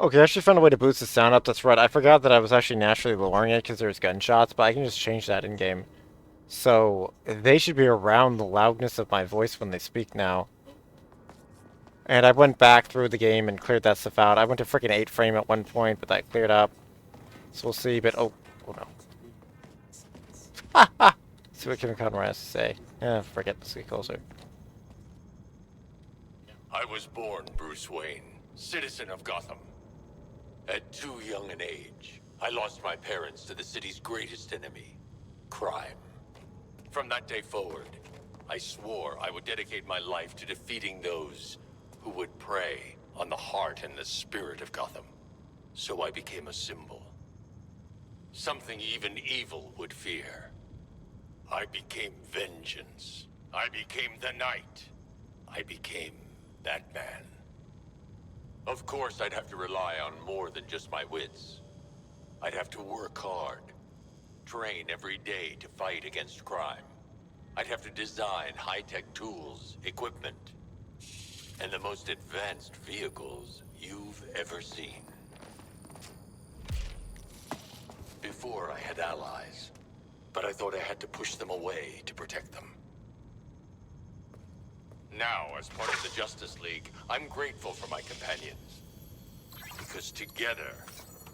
Okay, I actually found a way to boost the sound up. That's right. I forgot that I was actually naturally lowering it because there's gunshots, but I can just change that in game. So they should be around the loudness of my voice when they speak now. And I went back through the game and cleared that stuff out. I went to freaking 8 frame at one point, but that cleared up. So we'll see. But oh no. Ha ha. See what Kevin Conroy has to say. Yeah, forget. Let's get closer. I was born Bruce Wayne, citizen of Gotham. At too young an age, I lost my parents to the city's greatest enemy, crime. From that day forward, I swore I would dedicate my life to defeating those who would prey on the heart and the spirit of Gotham. So I became a symbol. Something even evil would fear. I became vengeance. I became the Knight. I became that man. Of course, I'd have to rely on more than just my wits. I'd have to work hard, train every day to fight against crime. I'd have to design high-tech tools, equipment, and the most advanced vehicles you've ever seen. Before, I had allies, but I thought I had to push them away to protect them. Now, as part of the Justice League, I'm grateful for my companions. Because together,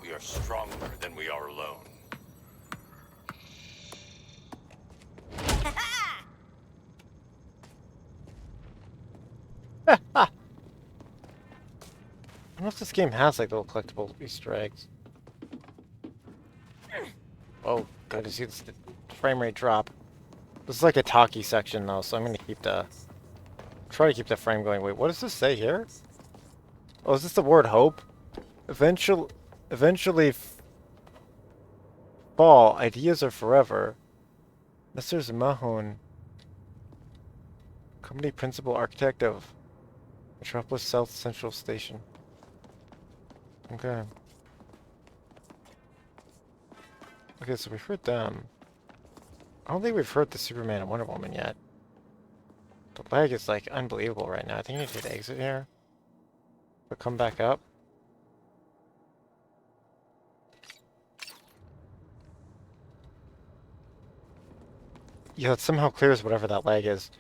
we are stronger than we are alone. I don't know if this game has like little collectible Easter eggs. Oh, God, you see this frame rate drop. This is like a talkie section though, so I'm gonna try to keep the frame going. Wait, what does this say here? Oh, is this the word hope? Eventually fall. Ideas are forever. Mr. Mahon, company principal architect of Metropolis South Central Station. Okay. Okay, so we've heard them. I don't think we've heard the Superman and Wonder Woman yet. The lag is like unbelievable right now. I think I need to exit here. But come back up. Yeah, it somehow clears whatever that lag is.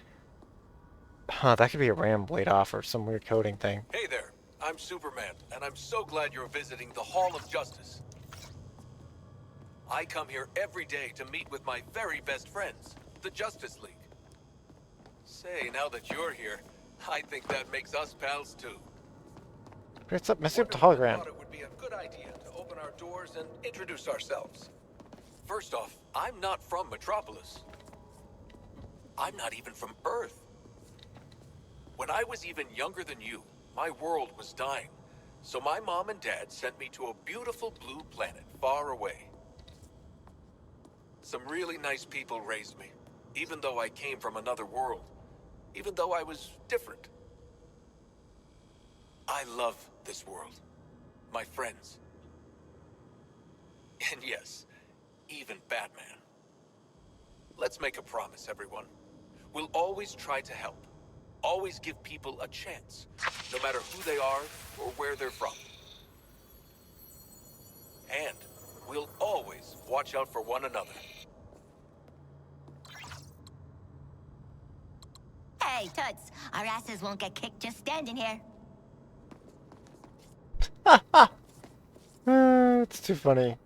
Huh, that could be a RAM blade off or some weird coding thing. Hey there, I'm Superman, and I'm so glad you're visiting the Hall of Justice. I come here every day to meet with my very best friends, the Justice League. Say, now that you're here, I think that makes us pals too. What's up? Messing up the I hologram. thought it would be a good idea to open our doors and introduce ourselves. First off, I'm not from Metropolis. I'm not even from Earth. When I was even younger than you, my world was dying. So my mom and dad sent me to a beautiful blue planet far away. Some really nice people raised me, even though I came from another world, even though I was different. I love this world, my friends, and yes, even Batman. Let's make a promise, everyone. We'll always try to help, always give people a chance, no matter who they are or where they're from. And we'll always watch out for one another. Hey, Toots, our asses won't get kicked just standing here. It's too funny.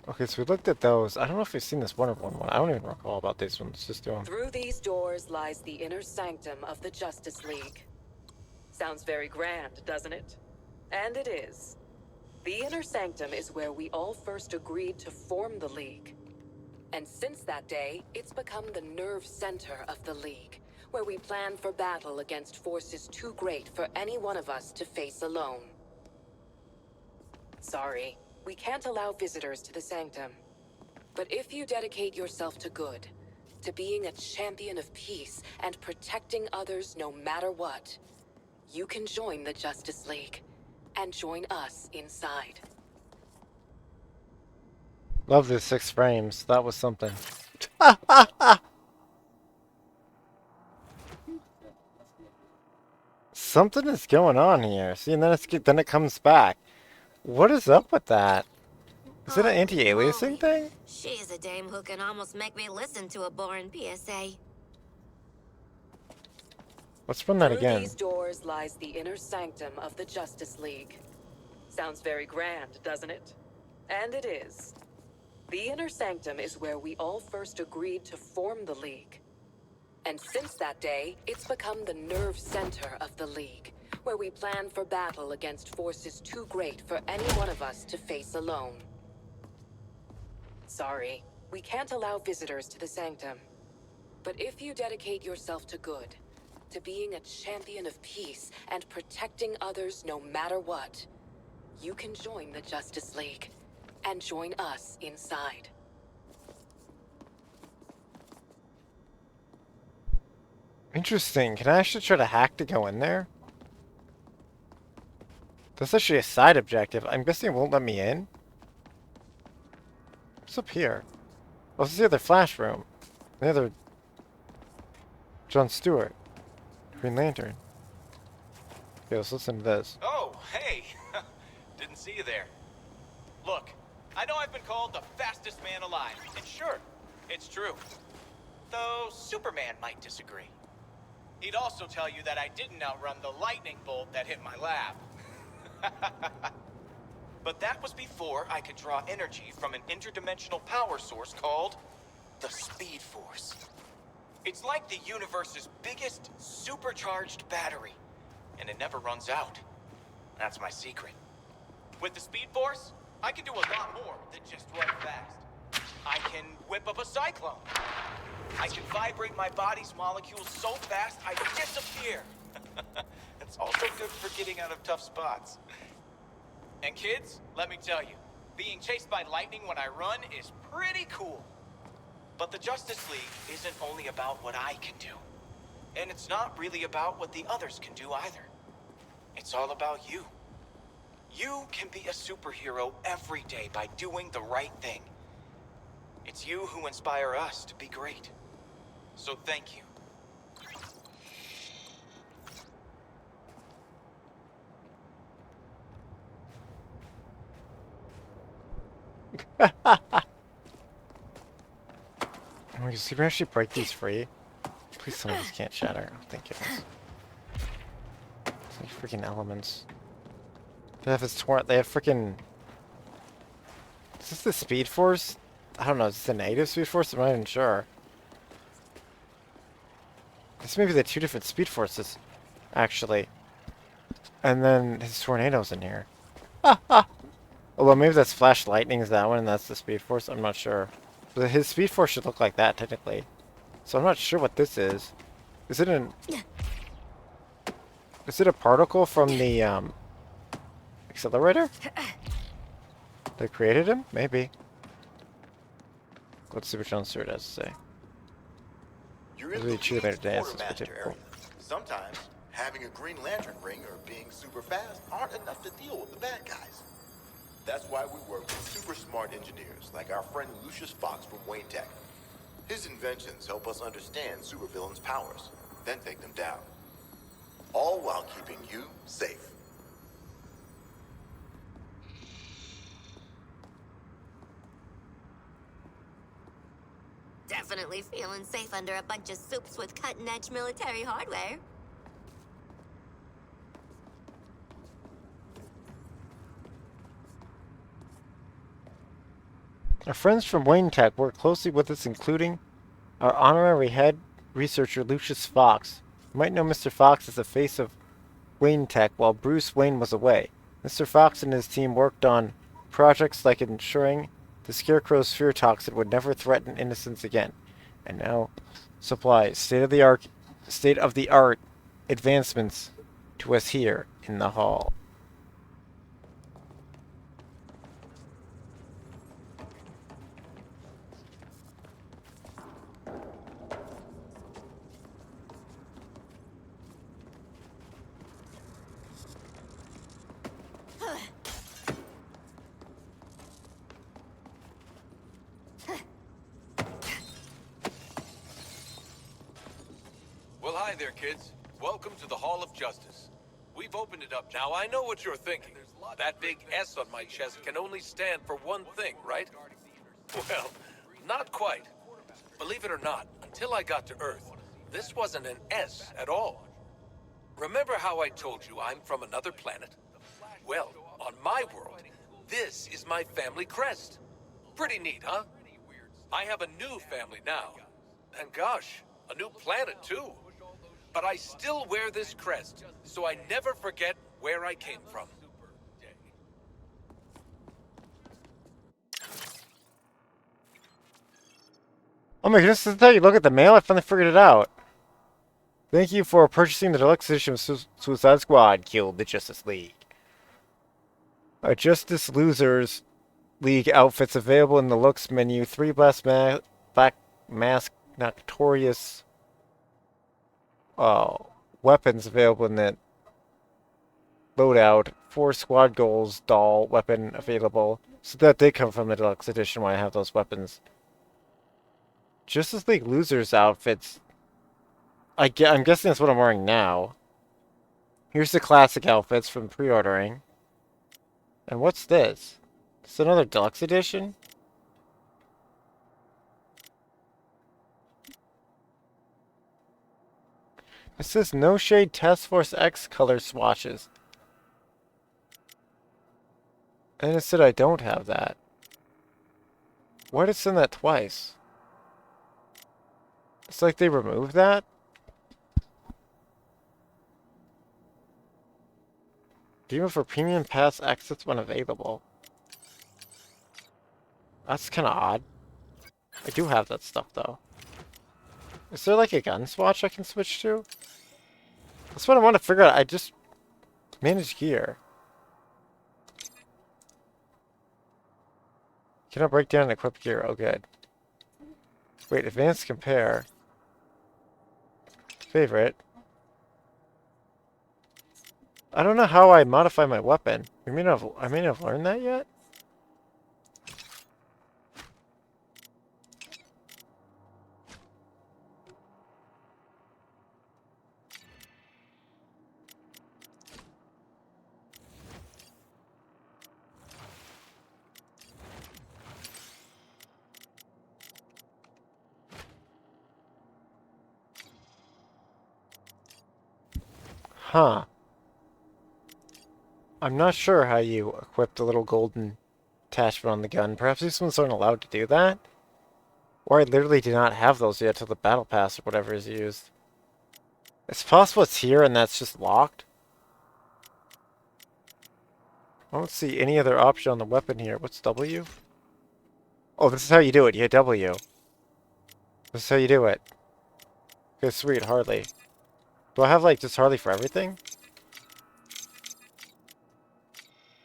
Okay, so we looked at those. I don't know if we've seen this Wonder Woman one. I don't even recall about these ones. Let's just do them. Through these doors lies the inner sanctum of the Justice League. Sounds very grand, doesn't it? And it is. The inner sanctum is where we all first agreed to form the League. And since that day, it's become the nerve center of the League, where we plan for battle against forces too great for any one of us to face alone. Sorry, we can't allow visitors to the sanctum. But if you dedicate yourself to good, to being a champion of peace and protecting others no matter what, you can join the Justice League and join us inside. Love the 6 frames. That was something. Something is going on here. See, and then it comes back. What is up with that? Is it an anti-aliasing thing? She's a dame who can almost make me listen to a boring PSA. Let's run that Through again. these doors lies the inner sanctum of the Justice League. Sounds very grand, doesn't it? And it is. The inner sanctum is where we all first agreed to form the League. And since that day, it's become the nerve center of the League, where we plan for battle against forces too great for any one of us to face alone. Sorry, we can't allow visitors to the sanctum. But if you dedicate yourself to good, to being a champion of peace and protecting others no matter what, you can join the Justice League and join us inside. Interesting. Can I actually try to hack to go in there? That's actually a side objective. I'm guessing it won't let me in. What's up here? Oh, this is the other Flash room. The other John Stewart. Green Lantern. Okay, let's listen to this. Oh, hey! Didn't see you there. Look, I know I've been called the fastest man alive, and sure, it's true. Though Superman might disagree. He'd also tell you that I didn't outrun the lightning bolt that hit my lab. But that was before I could draw energy from an interdimensional power source called the Speed Force. It's like the universe's biggest supercharged battery, and it never runs out. That's my secret. With the Speed Force, I can do a lot more than just run fast. I can whip up a cyclone. I can vibrate my body's molecules so fast I disappear. It's also good for getting out of tough spots. And kids, let me tell you, being chased by lightning when I run is pretty cool. But the Justice League isn't only about what I can do. And it's not really about what the others can do either. It's all about you. You can be a superhero every day by doing the right thing. It's you who inspire us to be great. So thank you. Oh, you see, we actually break these free. Please, some of these can't shatter. Oh, thank goodness. It's like freaking elements. They have this torrent. They have freaking. Is this the Speed Force? I don't know. Is this the native Speed Force? I'm not even sure. This may be the two different Speed Forces, actually. And then his tornado's in here. Although maybe that's Flash Lightning is that one, and that's the Speed Force. I'm not sure. But his Speed Force should look like that, technically. So I'm not sure what this is. Is it an... Is it a particle from the, accelerator? That created him? Maybe. Let's see what John Stewart has to say. You're It's in really the cheap later League's today, it's quartermaster pretty area. cool. Sometimes, having a Green Lantern ring or being super fast aren't enough to deal with the bad guys. That's why we work with super smart engineers like our friend Lucius Fox from Wayne Tech. His inventions help us understand supervillains' powers, then take them down. All while keeping you safe. Definitely feeling safe under a bunch of soups with cutting-edge military hardware. Our friends from Wayne Tech work closely with us, including our honorary head researcher, Lucius Fox. You might know Mr. Fox as the face of Wayne Tech while Bruce Wayne was away. Mr. Fox and his team worked on projects like ensuring the Scarecrow's fear toxin would never threaten innocents again. And now, supply state-of-the-art advancements to us here in the hall. Well, hi there, kids. Welcome to the Hall of Justice. we've opened it up. Now I know what you're thinking. That big S on my chest can only stand for one thing, right? Well, not quite. Believe it or not, until I got to Earth, this wasn't an S at all. Remember how I told you I'm from another planet? Well, on my world, this is my family crest. Pretty neat, huh? I have a new family now. And gosh, a new planet too. But I still wear this crest, so I never forget where I came from. Oh my goodness, this is how you look at the mail? I finally figured it out. Thank you for purchasing the deluxe edition of Suicide Squad, Killed the Justice League. Justice Losers League outfits available in the looks menu. 3 black mask notorious weapons available in the loadout. 4 squad goals doll weapon available. So that did come from the deluxe edition when I have those weapons. Justice League Losers outfits. I'm guessing that's what I'm wearing now. Here's the classic outfits from pre-ordering. And what's this? It's another deluxe edition? It says No Shade Task Force X color swatches. And it said I don't have that. Why did it send that twice? It's like they removed that? Even for premium pass access when available. That's kind of odd. I do have that stuff though. Is there like a gun swatch I can switch to? That's what I want to figure out. I just manage gear. Can I break down and equip gear? Oh, good. Wait, advanced compare. Favorite. I don't know how I modify my weapon. I may not have learned that yet. Huh. I'm not sure how you equip the little golden attachment on the gun. Perhaps these ones aren't allowed to do that? Or I literally do not have those yet till the battle pass or whatever is used. It's possible it's here and that's just locked. I don't see any other option on the weapon here. What's W? Oh, this is how you do it. You hit W. This is how you do it. Okay, sweet, Harley. Do I have, like, just Harley for everything?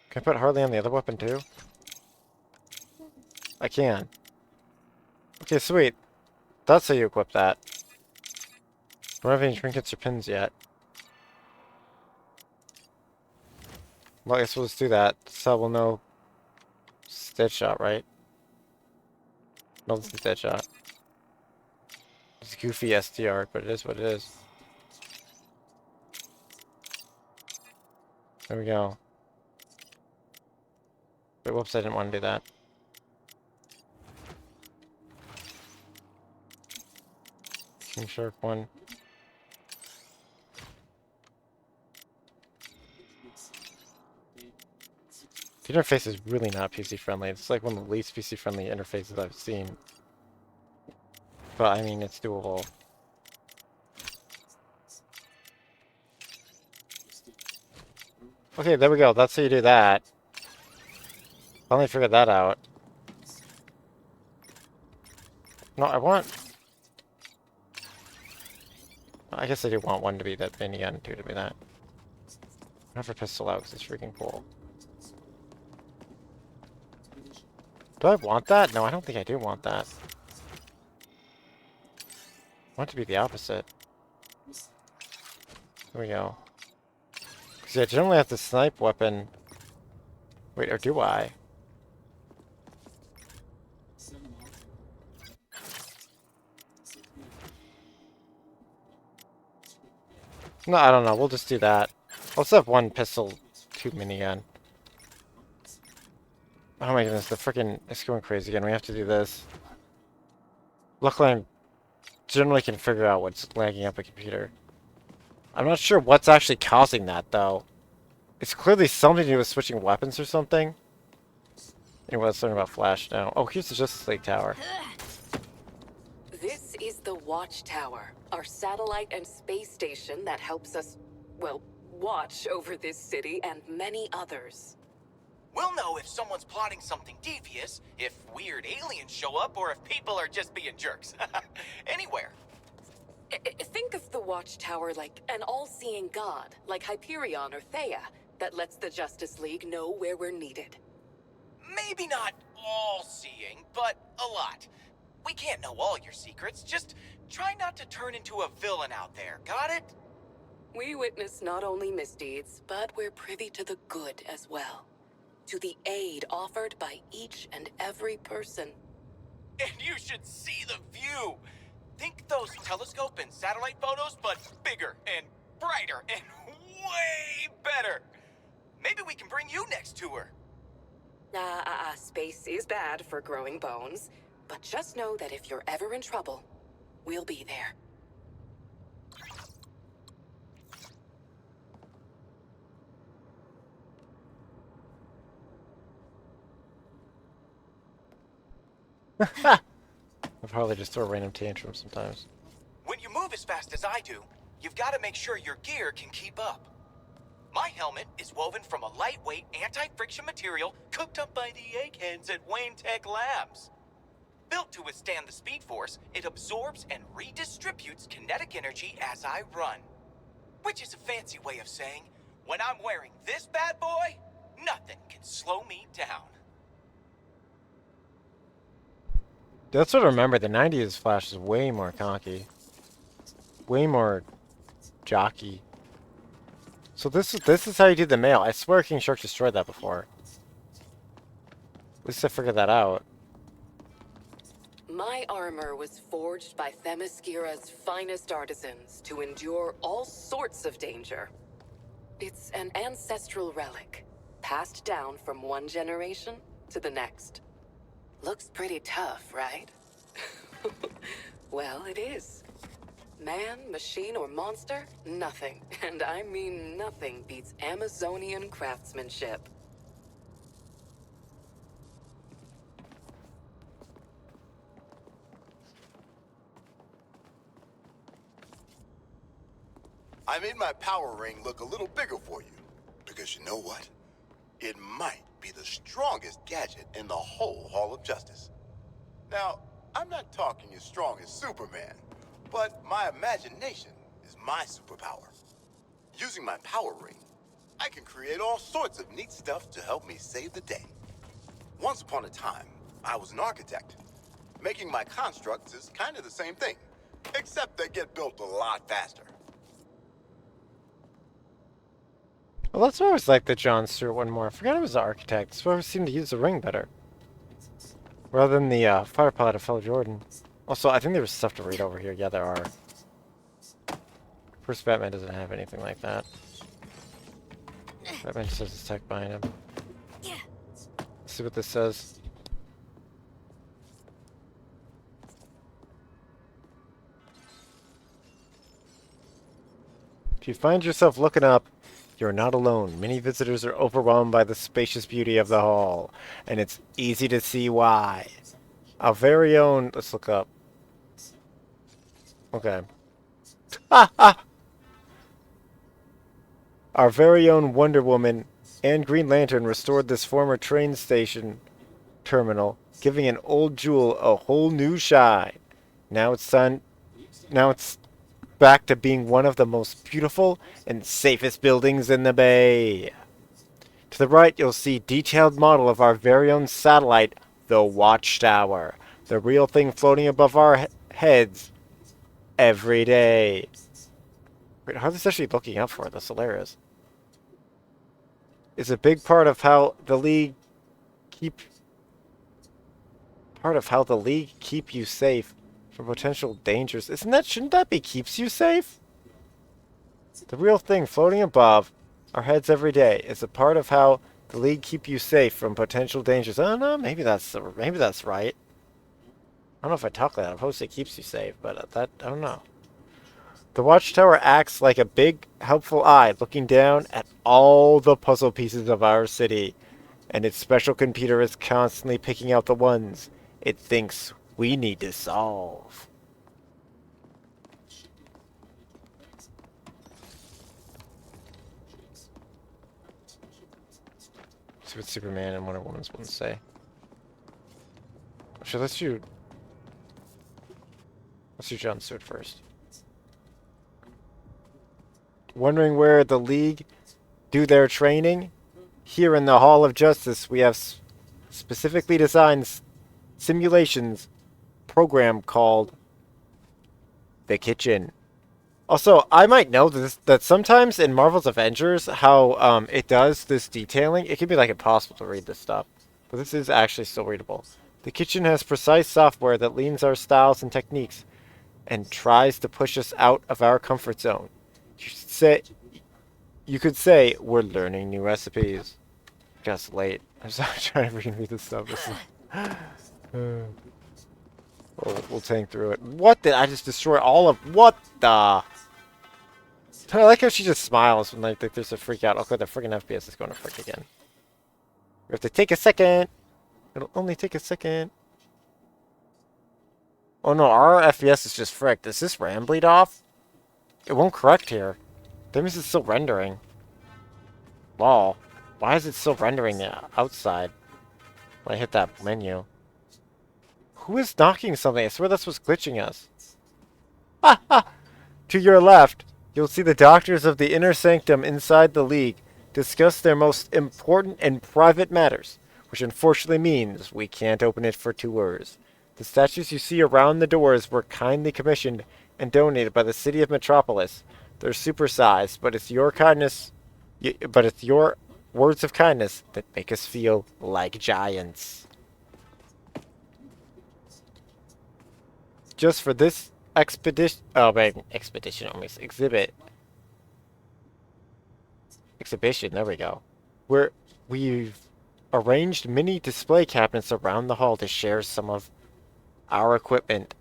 Can I put Harley on the other weapon, too? I can. Okay, sweet. That's how you equip that. Don't have any trinkets or pins yet. Well, I guess we'll just do that. So we'll know... Dead shot, right? No, this is dead shot. It's goofy SDR, but it is what it is. There we go. Wait, whoops, I didn't want to do that. King Shark 1. The interface is really not PC friendly. It's like one of the least PC friendly interfaces I've seen. But I mean, it's doable. Okay, there we go. That's how you do that. Finally figured that out. No, I want... I guess I do want one to be that minigun and two to be that. I have a pistol out because it's freaking cool. Do I want that? No, I don't think I do want that. I want it to be the opposite. There we go. Because I generally have the snipe weapon. Wait, or do I? No, I don't know. We'll just do that. Let's have one pistol, two minigun. Oh my goodness, the freaking it's going crazy again. We have to do this. Luckily, I generally can figure out what's lagging up a computer. I'm not sure what's actually causing that, though. It's clearly something to do with switching weapons or something. Anyway, let's learn about Flash now. Oh, here's the Justice League Tower. This is the Watchtower, our satellite and space station that helps us, well, watch over this city and many others. We'll know if someone's plotting something devious, if weird aliens show up, or if people are just being jerks. Anywhere. Think of the Watchtower like an all-seeing god, like Hyperion or Theia, that lets the Justice League know where we're needed. Maybe not all-seeing, but a lot. We can't know all your secrets. Just try not to turn into a villain out there. Got it? We witness not only misdeeds, but we're privy to the good as well. To the aid offered by each and every person. And you should see the view. Think those telescope and satellite photos, but bigger and brighter and way better. Maybe we can bring you next tour. Space is bad for growing bones, but just know that if you're ever in trouble, we'll be there. I've Harley just throw random tantrums sometimes. When you move as fast as I do, you've got to make sure your gear can keep up. My helmet is woven from a lightweight, anti-friction material cooked up by the eggheads at Wayne Tech Labs. Built to withstand the Speed Force, it absorbs and redistributes kinetic energy as I run. Which is a fancy way of saying, when I'm wearing this bad boy, nothing can slow me down. That's what I remember. The 90s Flash is way more cocky. Way more jockey. So this is how you do the mail. I swear King Shark destroyed that before. At least I figured that out. My armor was forged by Themyscira's finest artisans to endure all sorts of danger. It's an ancestral relic, passed down from one generation to the next. Looks pretty tough, right? Well, it is. Man, machine, or monster, nothing, and I mean nothing, beats Amazonian craftsmanship. I made my power ring look a little bigger for you. Because you know what? It might be the strongest gadget in the whole Hall of Justice. Now, I'm not talking as strong as Superman, but my imagination is my superpower. Using my power ring, I can create all sorts of neat stuff to help me save the day. Once upon a time, I was an architect. Making my constructs is kind of the same thing, except they get built a lot faster. Well, that's why I always liked the John Stewart one more. I forgot he was the architect. That's why I always seemed to use the ring better. Rather than the fighter pilot of Fel Jordan. Also, I think there was stuff to read over here. Yeah, there are. First, Batman doesn't have anything like that. Batman just has his tech behind him. Let's see what this says. If you find yourself looking up, you're not alone. Many visitors are overwhelmed by the spacious beauty of the hall, and it's easy to see why. Our very own... Let's look up. Okay. Our very own Wonder Woman and Green Lantern restored this former train station terminal, giving an old jewel a whole new shine. Now it's back to being one of the most beautiful and safest buildings in the Bay. To the right, you'll see detailed model of our very own satellite, the Watchtower, the real thing floating above our heads every day. Wait, Harley's actually looking up for it. That's hilarious. It's a big part of how the League keep you safe from potential dangers. Shouldn't that be keeps you safe? The real thing floating above our heads every day. It's a part of how the League keep you safe from potential dangers. I don't know, maybe that's right. I don't know if I talk like that. I'm supposed to say it keeps you safe, but that, I don't know. The Watchtower acts like a big, helpful eye looking down at all the puzzle pieces of our city, and its special computer is constantly picking out the ones it thinks we need to solve. See what Superman and Wonder Woman's ones say. Actually, let's do John Stewart first. Wondering where the League do their training? Here in the Hall of Justice, we have specifically designed simulations program called The Kitchen. Also, I might know that sometimes in Marvel's Avengers, how it does this detailing, it can be like impossible to read this stuff. But this is actually still readable. The Kitchen has precise software that leans our styles and techniques and tries to push us out of our comfort zone. You could say we're learning new recipes. Just late. I'm sorry, trying to read this stuff. We'll tank through it. What did I just destroy all of? What the? I like how she just smiles when like there's a freak out. Okay, the freaking FPS is going to frick again. We have to take a second. It'll only take a second. Oh no, our FPS is just fricked. Is this RAM bleed off? It won't correct here. That means it's still rendering. Lol. Why is it still rendering the outside when I hit that menu? Who is knocking something? I swear that's what's glitching us. Ha ha! To your left, you'll see the doctors of the inner sanctum inside the League discuss their most important and private matters, which unfortunately means we can't open it for tours. The statues you see around the doors were kindly commissioned and donated by the city of Metropolis. They're supersized, but it's your kindness, it's your words of kindness that make us feel like giants. Just for this exhibition, there we go. We've arranged mini display cabinets around the hall to share some of our equipment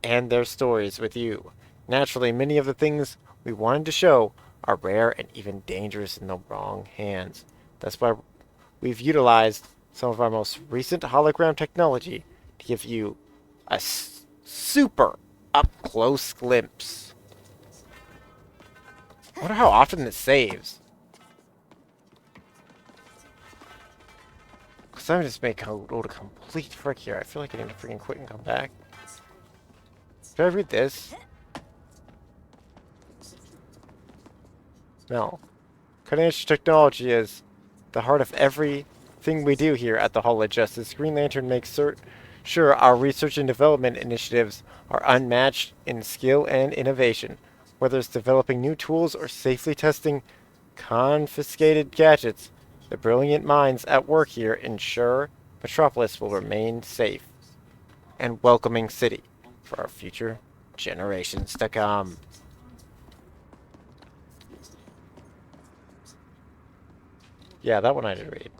and their stories with you. Naturally, many of the things we wanted to show are rare and even dangerous in the wrong hands. That's why we've utilized some of our most recent hologram technology to give you a super up-close glimpse. I wonder how often it saves. Because I'm just making a load of complete frick here. I feel like I need to freaking quit and come back. Did I read this? No. Cutting-edge technology is the heart of everything we do here at the Hall of Justice. Green Lantern makes sure our research and development initiatives are unmatched in skill and innovation. Whether it's developing new tools or safely testing confiscated gadgets, the brilliant minds at work here ensure Metropolis will remain safe and welcoming city for our future generations to come. Yeah, that one I did read.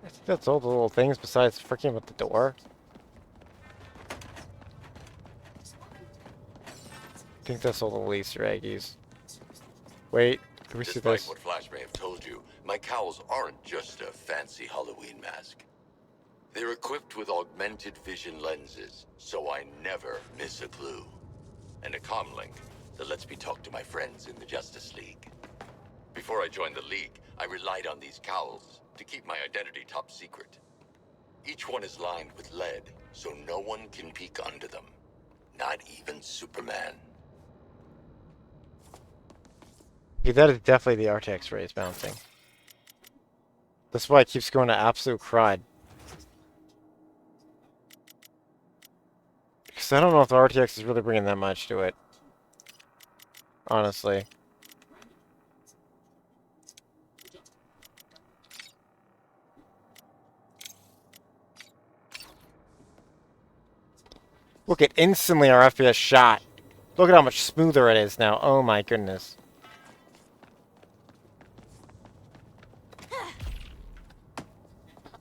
I think that's all the little things besides freaking with the door. I think that's all the little Easter eggies. Wait, can we see Despite this? what Flash may have told you, my cowls aren't just a fancy Halloween mask. They're equipped with augmented vision lenses, so I never miss a clue. And a comlink that lets me talk to my friends in the Justice League. Before I joined the League, I relied on these cowls to keep my identity top secret. Each one is lined with lead, so no one can peek under them. Not even Superman. Yeah, that is definitely the RTX rays bouncing. That's why it keeps going to absolute crud. Because I don't know if the RTX is really bringing that much to it. Honestly. Look at instantly our FPS shot. Look at how much smoother it is now. Oh my goodness.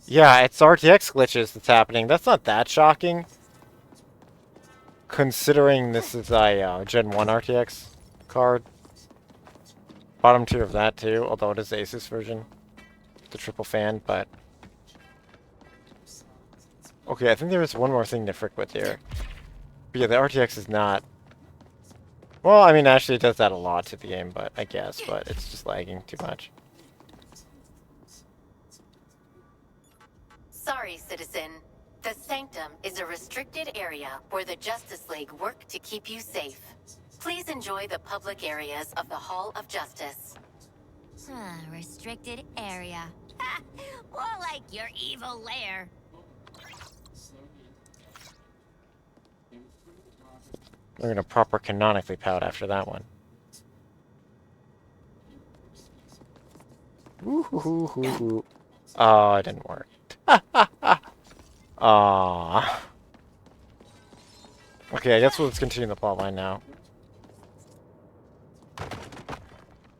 Yeah, it's RTX glitches that's happening. That's not that shocking. Considering this is a Gen 1 RTX card. Bottom tier of that too, although it is the Asus version. The triple fan, but... Okay, I think there is one more thing to frick with here. But yeah, the RTX is not... Well, I mean, actually it does that a lot to the game, but I guess, but it's just lagging too much. Sorry, citizen. The Sanctum is a restricted area where the Justice League work to keep you safe. Please enjoy the public areas of the Hall of Justice. Restricted area. Ha! More like your evil lair. We're gonna proper canonically pout after that one. Woo-hoo-hoo-hoo-hoo. Oh, it didn't work. Aww. Okay, I guess let's continue the plotline now.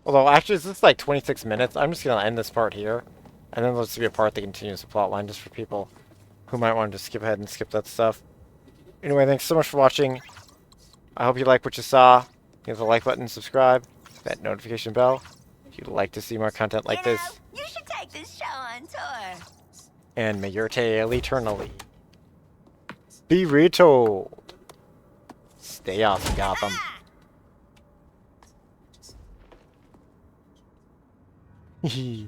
Although, actually, this is like 26 minutes. I'm just gonna end this part here. And then let's do a part that continues the plotline just for people who might want to just skip ahead and skip that stuff. Anyway, thanks so much for watching. I hope you like what you saw. Hit the like button, subscribe, that notification bell if you'd like to see more content like this. You should take this show on tour. And may your tale eternally be retold. Stay awesome, Gotham. Hee